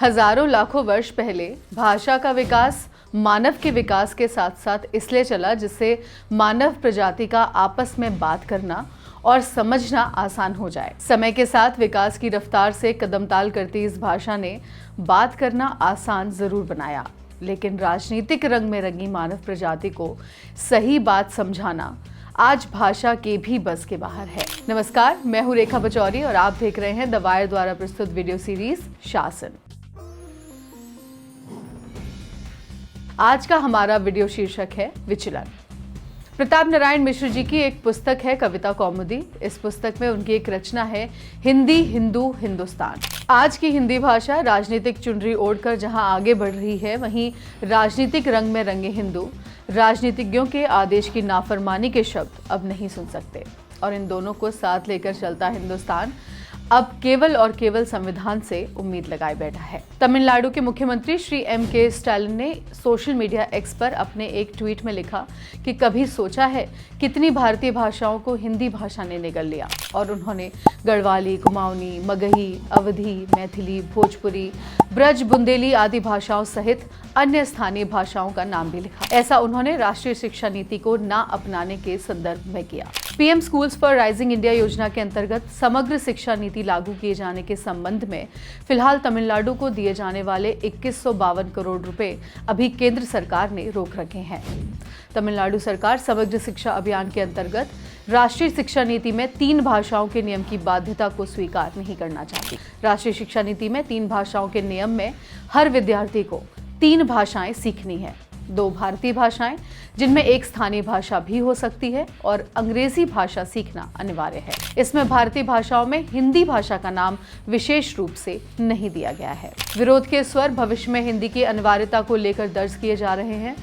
हजारों लाखों वर्ष पहले भाषा का विकास मानव के विकास के साथ साथ इसलिए चला जिससे मानव प्रजाति का आपस में बात करना और समझना आसान हो जाए। समय के साथ विकास की रफ्तार से कदमताल करती इस भाषा ने बात करना आसान जरूर बनाया, लेकिन राजनीतिक रंग में रंगी मानव प्रजाति को सही बात समझाना आज भाषा के भी बस के बाहर है। नमस्कार, मैं हूं रेखा पचौरी और आप देख रहे हैं द वायर द्वारा प्रस्तुत वीडियो सीरीज शासन। आज का हमारा वीडियो शीर्षक है विचलन। प्रताप नारायण मिश्र जी की एक पुस्तक है कविता कौमुदी। इस पुस्तक में उनकी एक रचना है हिंदी, हिंदू, हिंदुस्तान। आज की हिंदी भाषा राजनीतिक चुनरी ओढ़कर जहां आगे बढ़ रही है, वहीं राजनीतिक रंग में रंगे हिंदू राजनीतिज्ञों के आदेश की नाफरमानी के शब्द अब नहीं सुन सकते, और इन दोनों को साथ लेकर चलता हिंदुस्तान अब केवल और केवल संविधान से उम्मीद लगाए बैठा है। तमिलनाडु के मुख्यमंत्री श्री M.K. स्टालिन ने सोशल मीडिया एक्स पर अपने एक ट्वीट में लिखा कि कभी सोचा है कितनी भारतीय भाषाओं को हिंदी भाषा ने निगल लिया, और उन्होंने गढ़वाली, कुमाऊनी, मगही, अवधी, मैथिली, भोजपुरी, ब्रज, बुंदेली आदि भाषाओं सहित अन्य स्थानीय भाषाओं का नाम भी लिखा। ऐसा उन्होंने राष्ट्रीय शिक्षा नीति को ना अपनाने के संदर्भ में किया। PM schools for rising India योजना के अंतर्गत समग्र शिक्षा नीति लागू किए जाने के संबंध में फिलहाल तमिलनाडु को दिए जाने वाले 2152 करोड़ रुपए अभी केंद्र सरकार ने रोक रखे हैं। तमिलनाडु सरकार समग्र शिक्षा अभियान के अंतर्गत राष्ट्रीय शिक्षा नीति में 3 भाषाओं के नियम की बाध्यता को स्वीकार नहीं करना चाहती। राष्ट्रीय शिक्षा नीति में 3 भाषाओं के नियम में हर विद्यार्थी को 3 भाषाएं सीखनी है, 2 भारतीय भाषाएं जिनमें एक स्थानीय भाषा भी हो सकती है, और अंग्रेजी भाषा सीखना अनिवार्य है। इसमें भारतीय भाषाओं में हिंदी भाषा का नाम विशेष रूप से नहीं दिया गया है। विरोध के स्वर भविष्य में हिंदी की अनिवार्यता को लेकर दर्ज किए जा रहे हैं।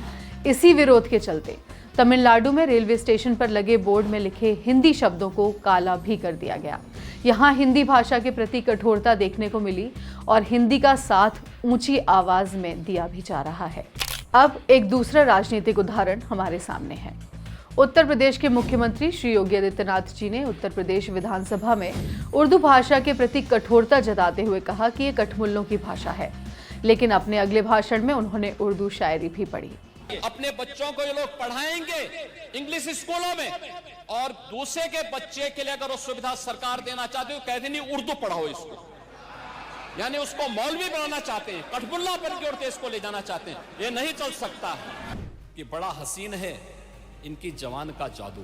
इसी विरोध के चलते तमिलनाडु में रेलवे स्टेशन पर लगे बोर्ड में लिखे हिंदी शब्दों को काला भी कर दिया गया। यहाँ हिंदी भाषा के प्रति कठोरता देखने को मिली और हिंदी का साथ ऊंची आवाज में दिया भी जा रहा है। अब एक दूसरा राजनीतिक उदाहरण हमारे सामने है। उत्तर प्रदेश के मुख्यमंत्री श्री योगी आदित्यनाथ जी ने उत्तर प्रदेश विधानसभा में उर्दू भाषा के प्रति कठोरता जताते हुए कहा कि ये कठमुल्लों की भाषा है, लेकिन अपने अगले भाषण में उन्होंने उर्दू शायरी भी पढ़ी। अपने बच्चों को ये लोग पढ़ाएंगे इंग्लिश स्कूलों में, और दूसरे के बच्चे के लिए अगर वो सुविधा सरकार देना चाहती है तो कहते नहीं उर्दू पढ़ाओ इसको, यानी उसको मौलवी बनाना चाहते हैं, कठपुल्ला पर की ओर इसको ले जाना चाहते हैं। ये नहीं चल सकता है कि बड़ा हसीन है इनकी जवान का जादू,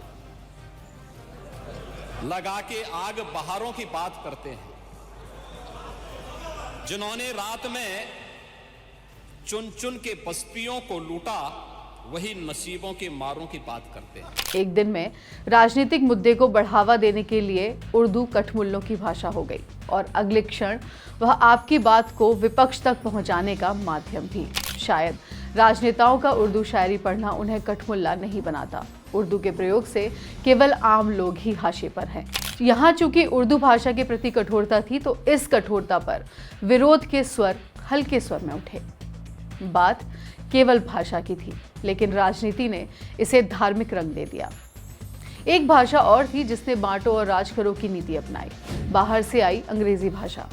लगा के आग बहारों की बात करते हैं, जिन्होंने रात में चुन चुन के बस्तियों को लूटा वही नसीबों के मारों की बात करते हैं। एक दिन में राजनीतिक मुद्दे को बढ़ावा देने के लिए उर्दू कठमुल्लों की भाषा हो गई, और अगले क्षण वह आपकी बात को विपक्ष तक पहुंचाने का माध्यम भी। शायद राजनेताओं का उर्दू शायरी पढ़ना उन्हें कठमुल्ला नहीं बनाता। उर्दू के प्रयोग से केवल आम लोग ही हाशिए पर हैं। यहाँ चूंकि उर्दू भाषा के प्रति कठोरता थी, तो इस कठोरता पर विरोध के स्वर हल्के स्वर में उठे। बात केवल भाषा की थी, लेकिन राजनीति ने इसे धार्मिक रंग दे दिया। एक भाषा और थी जिसने बांटो और राज करो की नीति अपनाई। बाहर से आई अंग्रेजी भाषा।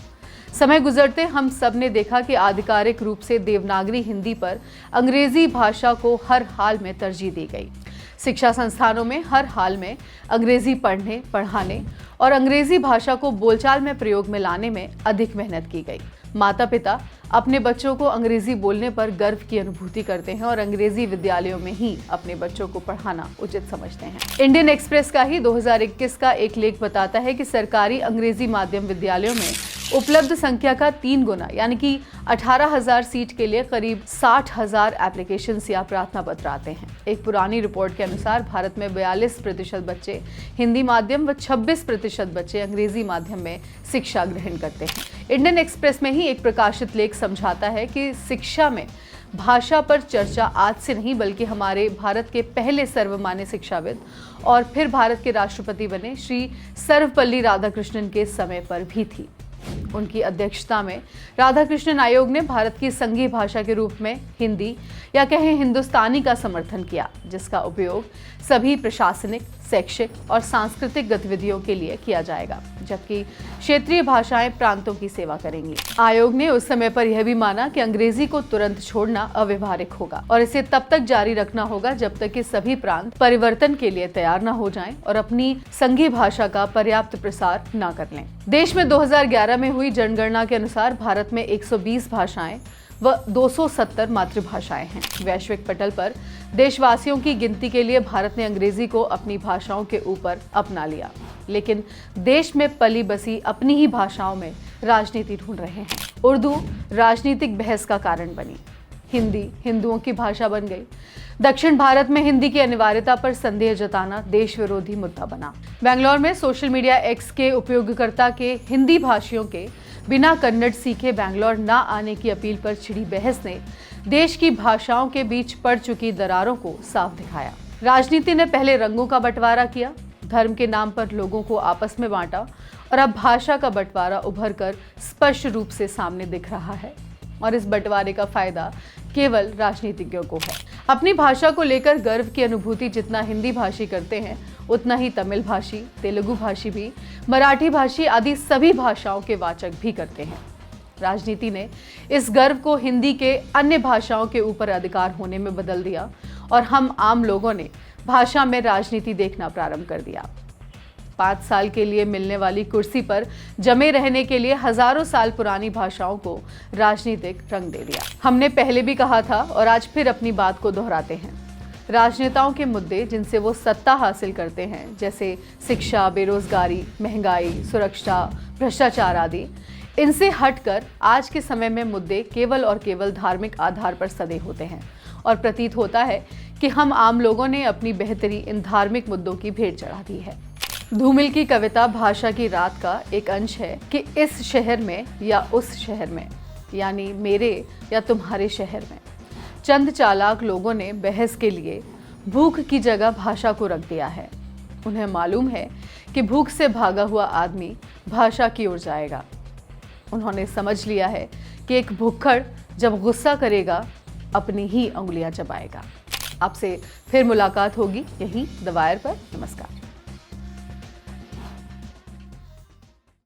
समय गुजरते हम सब ने देखा कि आधिकारिक रूप से देवनागरी हिंदी पर अंग्रेजी भाषा को हर हाल में तरजीह दी गई। शिक्षा संस्थानों में हर हाल में अंग्रेजी पढ़ने, पढ़ाने और अंग्रेजी भाषा को बोलचाल में प्रयोग में लाने में अधिक मेहनत की गई। माता पिता अपने बच्चों को अंग्रेजी बोलने पर गर्व की अनुभूति करते हैं और अंग्रेजी विद्यालयों में ही अपने बच्चों को पढ़ाना उचित समझते हैं। इंडियन एक्सप्रेस का ही 2021 का एक लेख बताता है कि सरकारी अंग्रेजी माध्यम विद्यालयों में उपलब्ध संख्या का 3 गुना यानी कि 18,000 सीट के लिए करीब 60,000 एप्लीकेशंस या प्रार्थना पत्र आते हैं। एक पुरानी रिपोर्ट के अनुसार भारत में 42% बच्चे हिंदी माध्यम व 26% बच्चे अंग्रेजी माध्यम में शिक्षा ग्रहण करते हैं। इंडियन एक्सप्रेस में ही एक प्रकाशित लेख समझाता है कि शिक्षा में भाषा पर चर्चा आज से नहीं बल्कि हमारे भारत के पहले सर्वमान्य शिक्षाविद और फिर भारत के राष्ट्रपति बने श्री सर्वपल्ली राधाकृष्णन के समय पर भी थी। उनकी अध्यक्षता में राधाकृष्णन आयोग ने भारत की संघीय भाषा के रूप में हिंदी या कहें हिंदुस्तानी का समर्थन किया, जिसका उपयोग सभी प्रशासनिक, शैक्षिक और सांस्कृतिक गतिविधियों के लिए किया जाएगा, जबकि क्षेत्रीय भाषाएं प्रांतों की सेवा करेंगी। आयोग ने उस समय पर यह भी माना कि अंग्रेजी को तुरंत छोड़ना अव्यवहारिक होगा और इसे तब तक जारी रखना होगा जब तक कि सभी प्रांत परिवर्तन के लिए तैयार न हो जाएं और अपनी संघीय भाषा का पर्याप्त प्रसार न कर लें। देश में 2011 में हुई जनगणना के अनुसार भारत में 120 भाषाएं व 270 मातृभाषाएं हैं। वैश्विक पटल पर देशवासियों की गिनती के लिए भारत ने अंग्रेजी को अपनी भाषाओं के ऊपर अपना लिया, लेकिन देश में पली बसी अपनी ही भाषाओं में राजनीति ढूंढ रहे हैं। उर्दू राजनीतिक बहस का कारण बनी, हिंदी हिंदुओं की भाषा बन गई। दक्षिण भारत में हिंदी की अनिवार्यता पर संदेह जताना देश विरोधी मुद्दा बना। बेंगलोर में सोशल मीडिया एक्स के उपयोगकर्ता के हिंदी भाषियों के बिना कन्नड़ सीखे बेंगलोर न आने की अपील पर छिड़ी बहस ने देश की भाषाओं के बीच पड़ चुकी दरारों को साफ दिखाया। राजनीति ने पहले रंगों का बंटवारा किया, धर्म के नाम पर लोगों को आपस में बांटा और अब भाषा का बंटवारा उभर कर स्पष्ट रूप से सामने दिख रहा है और इस बंटवारे का फायदा केवल राजनीतिज्ञों को है। अपनी भाषा को लेकर गर्व की अनुभूति जितना हिंदी भाषी करते हैं, उतना ही तमिल भाषी, तेलुगु भाषी भी, मराठी भाषी आदि सभी भाषाओं के वाचक भी करते हैं। राजनीति ने इस गर्व को हिंदी के अन्य भाषाओं के ऊपर अधिकार होने में बदल दिया और हम आम लोगों ने भाषा में राजनीति देखना प्रारंभ कर दिया। 5 साल के लिए मिलने वाली कुर्सी पर जमे रहने के लिए हजारों साल पुरानी भाषाओं को राजनीतिक रंग दे दिया। हमने पहले भी कहा था और आज फिर अपनी बात को दोहराते हैं। राजनेताओं के मुद्दे जिनसे वो सत्ता हासिल करते हैं, जैसे शिक्षा, बेरोजगारी, महंगाई, सुरक्षा, भ्रष्टाचार आदि, इनसे हटकर आज के समय में मुद्दे केवल और केवल धार्मिक आधार पर सदे होते हैं और प्रतीत होता है कि हम आम लोगों ने अपनी बेहतरी इन धार्मिक मुद्दों की भेंट चढ़ा दी है। धूमिल की कविता भाषा की रात का एक अंश है कि इस शहर में या उस शहर में, यानी मेरे या तुम्हारे शहर में, चंद चालाक लोगों ने बहस के लिए भूख की जगह भाषा को रख दिया है। उन्हें मालूम है कि भूख से भागा हुआ आदमी भाषा की ओर जाएगा। उन्होंने समझ लिया है कि एक भुक्खड़ जब गुस्सा करेगा अपनी ही उंगलियां चबाएगा। आपसे फिर मुलाकात होगी यही द वायर पर। नमस्कार।